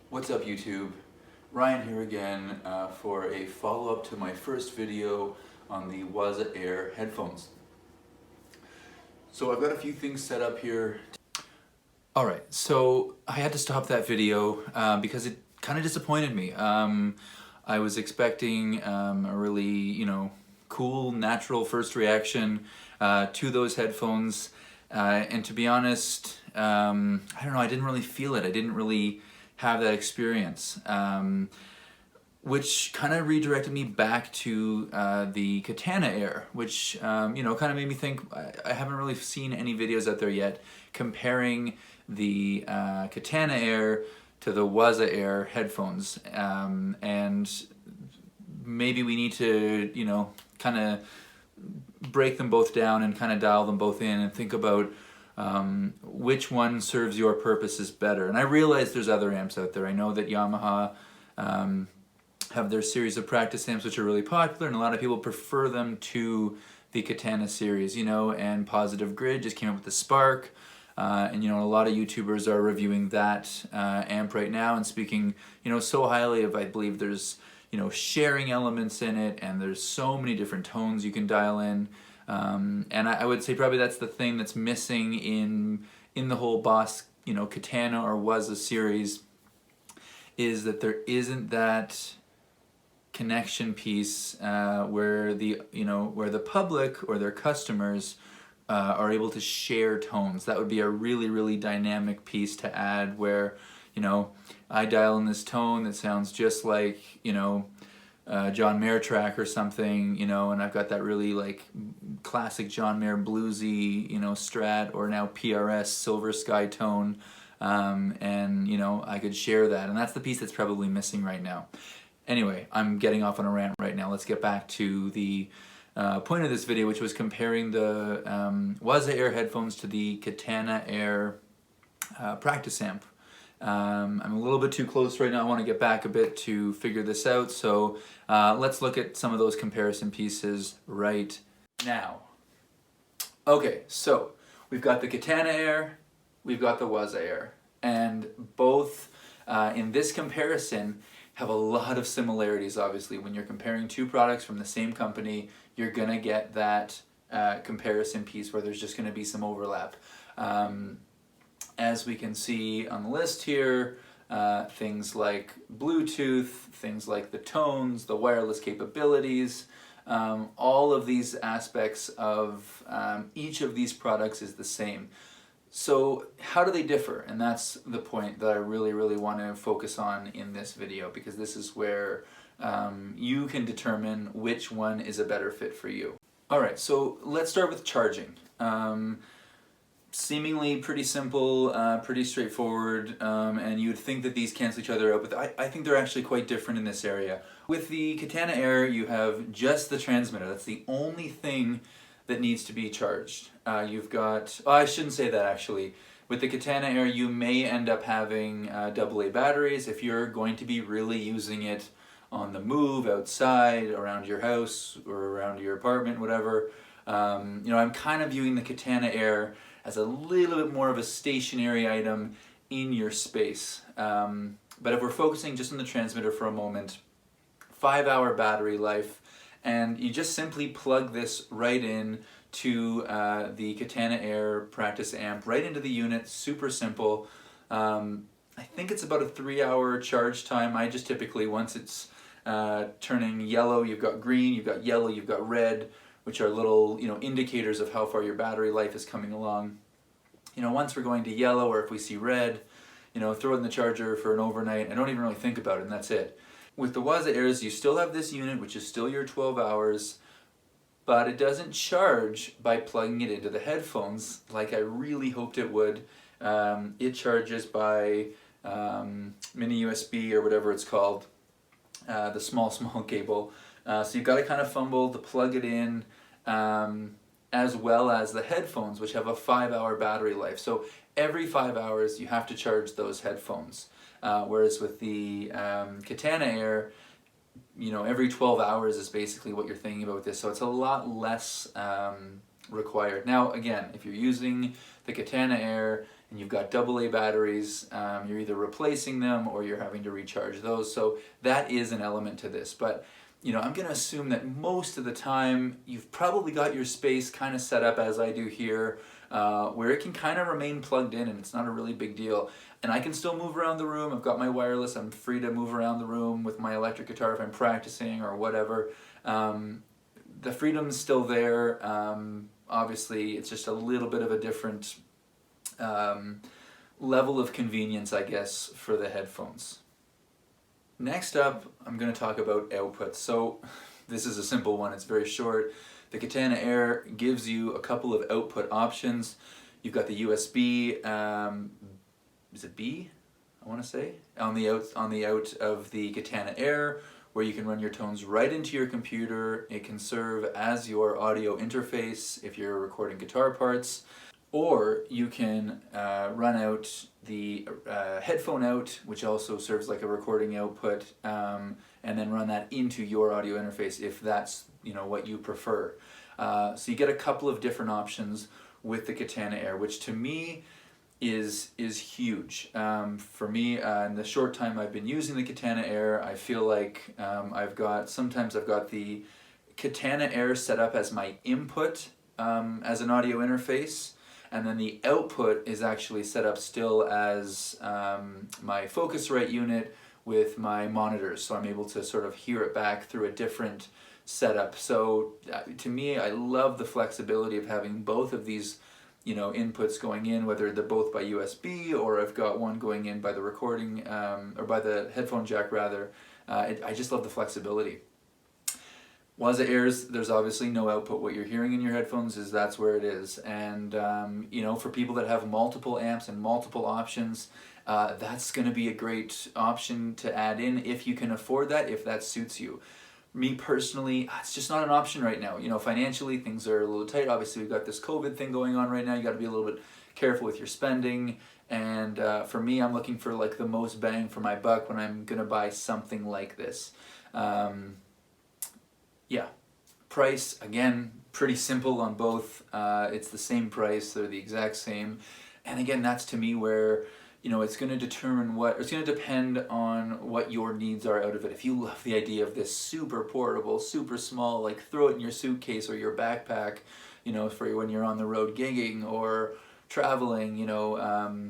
What's up YouTube? Ryan here again for a follow-up to my first video on the Waza Air headphones. So I've got a few things set up here. Alright, so I had to stop that video because it kind of disappointed me. I was expecting a really, cool, natural first reaction to those headphones. And to be honest, I don't know, I didn't really feel it. I didn't really have that experience, which kind of redirected me back to the Katana Air, which kind of made me think. I haven't really seen any videos out there yet comparing the Katana Air to the Waza Air headphones, and maybe we need to kind of break them both down and kind of dial them both in and think about which one serves your purposes better. And I realize there's other amps out there. I know that Yamaha have their series of practice amps which are really popular, and a lot of people prefer them to the Katana series, and Positive Grid just came up with the Spark, and a lot of YouTubers are reviewing that amp right now and speaking so highly of. I believe there's sharing elements in it, and there's so many different tones you can dial in. And I would say probably that's the thing that's missing in the whole Boss, Katana or Waza series, is that there isn't that connection piece where the public or their customers are able to share tones. That would be a really, really dynamic piece to add, where I dial in this tone that sounds just like John Mayer track or something, and I've got that really classic John Mayer bluesy, Strat or now PRS Silver Sky tone, and I could share that, and that's the piece that's probably missing right now. Anyway, I'm getting off on a rant right now. Let's get back to the point of this video, which was comparing the Waza Air headphones to the Katana Air practice amp. I'm a little bit too close right now. I want to get back a bit to figure this out, so let's look at some of those comparison pieces right now. Okay, so we've got the Katana Air, we've got the Waza Air, and both in this comparison have a lot of similarities. Obviously, when you're comparing two products from the same company, you're gonna get that comparison piece where there's just gonna be some overlap. As we can see on the list here, things like Bluetooth, things like the tones, the wireless capabilities, all of these aspects of each of these products is the same. So how do they differ? And that's the point that I really, really want to focus on in this video, because this is where you can determine which one is a better fit for you. Alright, so let's start with charging. Seemingly pretty simple, pretty straightforward, and you would think that these cancel each other out, but I think they're actually quite different in this area. With the Katana Air, you have just the transmitter. That's the only thing that needs to be charged. You've got, I shouldn't say that actually. With the Katana Air, you may end up having AA batteries if you're going to be really using it on the move, outside, around your house, or around your apartment, whatever. I'm kind of viewing the Katana Air as a little bit more of a stationary item in your space. But if we're focusing just on the transmitter for a moment, 5-hour battery life, and you just simply plug this right in to the Katana Air practice amp, right into the unit, super simple. I think it's about a 3-hour charge time. I just typically, once it's turning yellow, you've got green, you've got yellow, you've got red, which are little indicators of how far your battery life is coming along. Once we're going to yellow, or if we see red, throw it in the charger for an overnight. I don't even really think about it, and that's it. With the Waza Airs, you still have this unit, which is still your 12 hours, but it doesn't charge by plugging it into the headphones like I really hoped it would. It charges by mini USB or whatever it's called, the small cable. So you've got to kind of fumble to plug it in, as well as the headphones, which have a 5-hour battery life. So every 5 hours you have to charge those headphones. Whereas with the Katana Air, every 12 hours is basically what you're thinking about with this. So it's a lot less required. Now again, if you're using the Katana Air and you've got AA batteries, you're either replacing them or you're having to recharge those, so that is an element to this. But you know, I'm going to assume that most of the time you've probably got your space kind of set up as I do here, where it can kind of remain plugged in and it's not a really big deal. And I can still move around the room. I've got my wireless. I'm free to move around the room with my electric guitar if I'm practicing or whatever. The freedom's still there. Obviously, it's just a little bit of a different level of convenience, I guess, for the headphones. Next up, I'm going to talk about outputs. So this is a simple one. It's very short. The Katana Air gives you a couple of output options. You've got the USB, is it B? I want to say on the out of the Katana Air, where you can run your tones right into your computer. It can serve as your audio interface if you're recording guitar parts. Or you can run out the headphone out, which also serves like a recording output, and then run that into your audio interface if that's, you know, what you prefer. So you get a couple of different options with the Katana Air, which to me is huge. For me, in the short time I've been using the Katana Air, I feel like sometimes I've got the Katana Air set up as my input as an audio interface. And then the output is actually set up still as my Focusrite unit with my monitors, so I'm able to sort of hear it back through a different setup. So to me, I love the flexibility of having both of these, you know, inputs going in, whether they're both by USB or I've got one going in by the recording or by the headphone jack rather. I just love the flexibility. Waza Airs, there's obviously no output. What you're hearing in your headphones is that's where it is. And, you know, for people that have multiple amps and multiple options, that's going to be a great option to add in if you can afford that, if that suits you. Me personally, it's just not an option right now. You know, financially, things are a little tight. Obviously, we've got this COVID thing going on right now. You got to be a little bit careful with your spending. And for me, I'm looking for like the most bang for my buck when I'm going to buy something like this. Yeah, price, again, pretty simple on both. It's the same price, they're the exact same. And again, that's to me where, you know, it's going to depend on what your needs are out of it. If you love the idea of this super portable, super small, like throw it in your suitcase or your backpack, you know, for when you're on the road gigging or traveling, you know,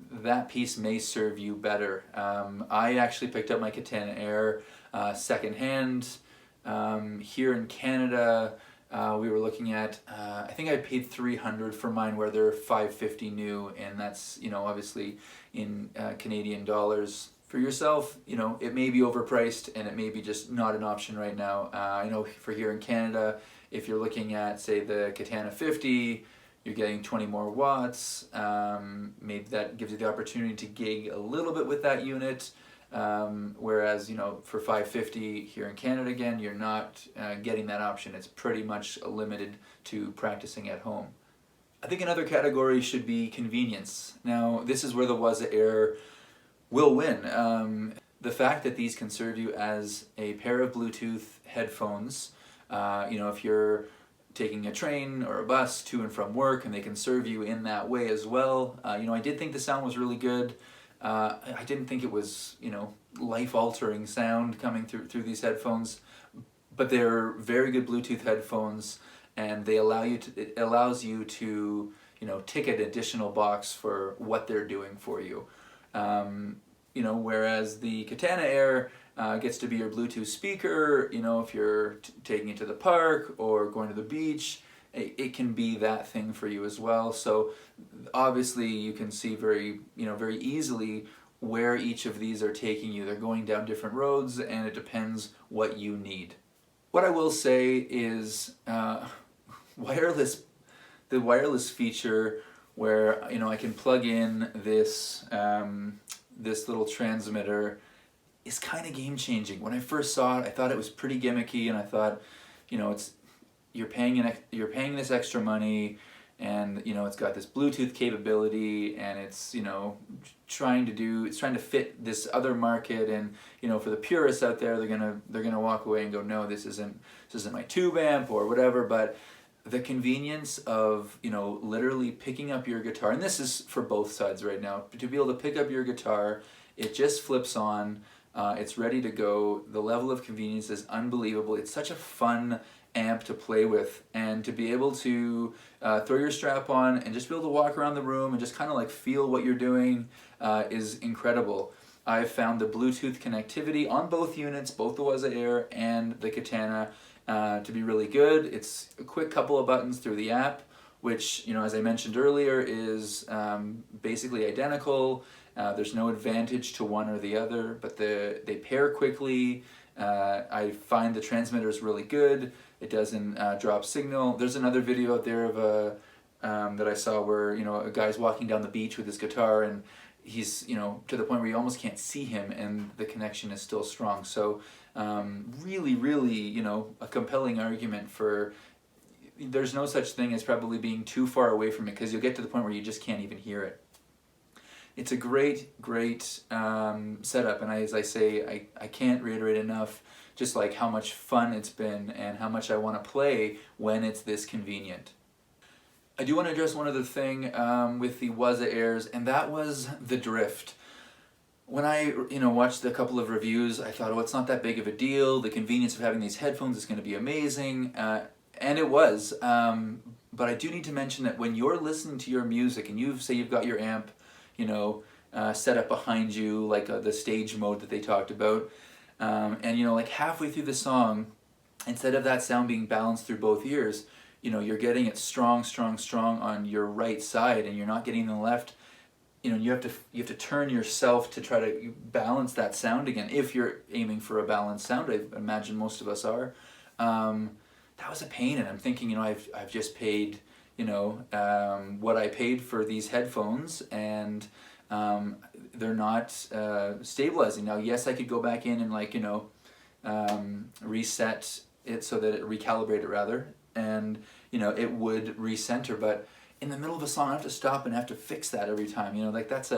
that piece may serve you better. I actually picked up my Katana Air secondhand. Here in Canada, we were looking at, I think I paid $300 for mine, where they're $550 new, and that's, you know, obviously in Canadian dollars. For yourself, you know, it may be overpriced and it may be just not an option right now. I know for here in Canada, if you're looking at, say, the Katana 50, you're getting 20 more watts. Maybe that gives you the opportunity to gig a little bit with that unit. Whereas, you know, for $550 here in Canada, again, you're not getting that option. It's pretty much limited to practicing at home. I think another category should be convenience. Now, this is where the Waza Air will win. The fact that these can serve you as a pair of Bluetooth headphones, you know, if you're taking a train or a bus to and from work, and they can serve you in that way as well. You know, I did think the sound was really good. I didn't think it was, you know, life-altering sound coming through these headphones, but they're very good Bluetooth headphones, and they it allows you to, you know, tick an additional box for what they're doing for you. You know, whereas the Katana Air gets to be your Bluetooth speaker, you know, if you're taking it to the park or going to the beach, it can be that thing for you as well. So obviously you can see very easily where each of these are taking you. They're going down different roads, and it depends what you need. What I will say is the wireless feature where, you know, I can plug in this this little transmitter is kind of game changing. When I first saw it, I thought it was pretty gimmicky, and I thought, you know, you're paying this extra money, and, you know, it's got this Bluetooth capability, and it's, you know, trying to fit this other market, and, you know, for the purists out there, they're gonna walk away and go, no, this isn't my tube amp or whatever. But the convenience of, you know, literally picking up your guitar, and this is for both sides right now, to be able to pick up your guitar, it just flips on, it's ready to go. The level of convenience is unbelievable. It's such a fun amp to play with, and to be able to throw your strap on and just be able to walk around the room and just kind of like feel what you're doing is incredible. I've found the Bluetooth connectivity on both units, both the Waza Air and the Katana, to be really good. It's a quick couple of buttons through the app, which, you know, as I mentioned earlier, is basically identical. There's no advantage to one or the other, but they pair quickly. I find the transmitter is really good. It doesn't drop signal. There's another video out there of a that I saw where, you know, a guy's walking down the beach with his guitar, and he's, you know, to the point where you almost can't see him, and the connection is still strong. So really, really, you know, a compelling argument for, there's no such thing as probably being too far away from it, because you'll get to the point where you just can't even hear it. It's a great, great setup, and as I say, I can't reiterate enough just like how much fun it's been and how much I want to play when it's this convenient. I do want to address one other thing with the Waza Airs, and that was the drift. When I, you know, watched a couple of reviews, I thought, oh, it's not that big of a deal. The convenience of having these headphones is going to be amazing, and it was. But I do need to mention that when you're listening to your music and you've got your amp, you know, set up behind you, like the stage mode that they talked about, and, you know, like halfway through the song, instead of that sound being balanced through both ears, you know, you're getting it strong, strong, strong on your right side, and you're not getting the left. You know, you have to turn yourself to try to balance that sound again, if you're aiming for a balanced sound. I imagine most of us are. That was a pain, and I'm thinking, you know, I've just paid, you know, what I paid for these headphones, and they're not stabilizing. Now, yes, I could go back in and, like, you know, reset it so that it recalibrate it rather, and, you know, it would recenter, but in the middle of a song I have to stop and have to fix that every time. You know, like that's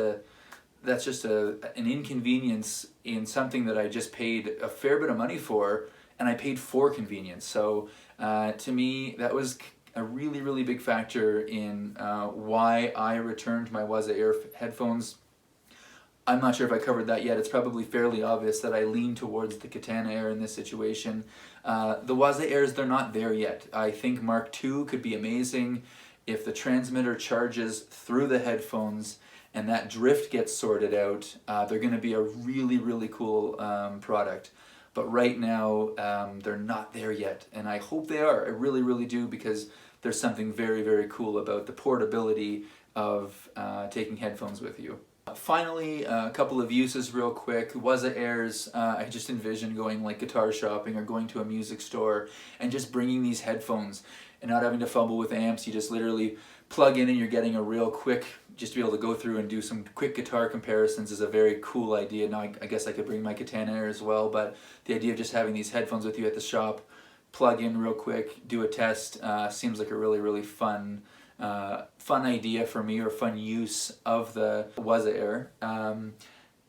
just an inconvenience in something that I just paid a fair bit of money for, and I paid for convenience. So to me, that was a really, really big factor in why I returned my Waza Air headphones. I'm not sure if I covered that yet. It's probably fairly obvious that I lean towards the Katana Air in this situation. The Waza Airs, they're not there yet. I think Mark II could be amazing if the transmitter charges through the headphones and that drift gets sorted out. They're going to be a really, really cool product. But right now, they're not there yet, and I hope they are. I really, really do, because there's something very, very cool about the portability of taking headphones with you. Finally, a couple of uses real quick. Waza Airs, I just envision going like guitar shopping or going to a music store and just bringing these headphones and not having to fumble with amps. You just literally plug in and you're getting a real quick, just to be able to go through and do some quick guitar comparisons is a very cool idea. Now I guess I could bring my Katana Air as well, but the idea of just having these headphones with you at the shop, plug in real quick, do a test, seems like a really, really fun idea for me, or fun use of the Waza Air.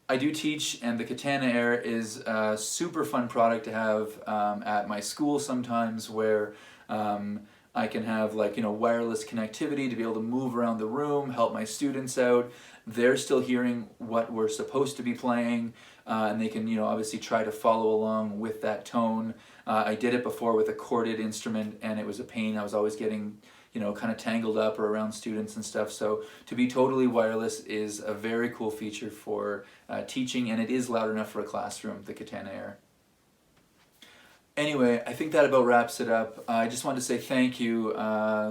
I do teach, and the Katana Air is a super fun product to have at my school sometimes, where I can have, like, you know, wireless connectivity to be able to move around the room, help my students out. They're still hearing what we're supposed to be playing, and they can, you know, obviously try to follow along with that tone. I did it before with a corded instrument, and it was a pain. I was always getting, you know, kind of tangled up or around students and stuff. So to be totally wireless is a very cool feature for teaching, and it is loud enough for a classroom, the Katana Air. Anyway, I think that about wraps it up. I just wanted to say thank you.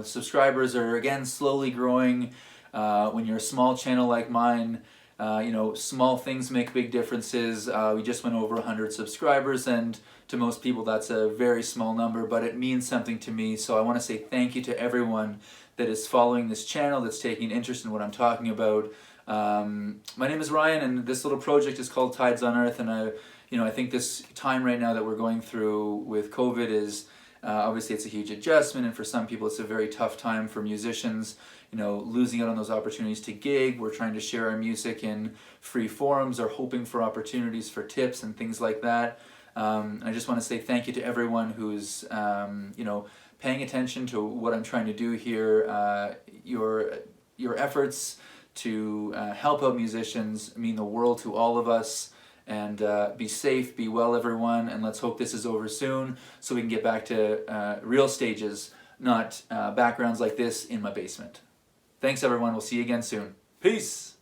Subscribers are, again, slowly growing. When you're a small channel like mine, you know, small things make big differences. We just went over 100 subscribers, and to most people that's a very small number, but it means something to me. So I want to say thank you to everyone that is following this channel, that's taking interest in what I'm talking about. My name is Ryan, and this little project is called Tides on Earth, and I think this time right now that we're going through with COVID is obviously it's a huge adjustment, and for some people it's a very tough time for musicians, you know, losing out on those opportunities to gig. We're trying to share our music in free forums, or hoping for opportunities for tips and things like that. I just want to say thank you to everyone who's paying attention to what I'm trying to do here. Your efforts to help out musicians mean the world to all of us. And be safe, be well, everyone, and let's hope this is over soon so we can get back to real stages, not backgrounds like this in my basement. Thanks, everyone. We'll see you again soon. Peace!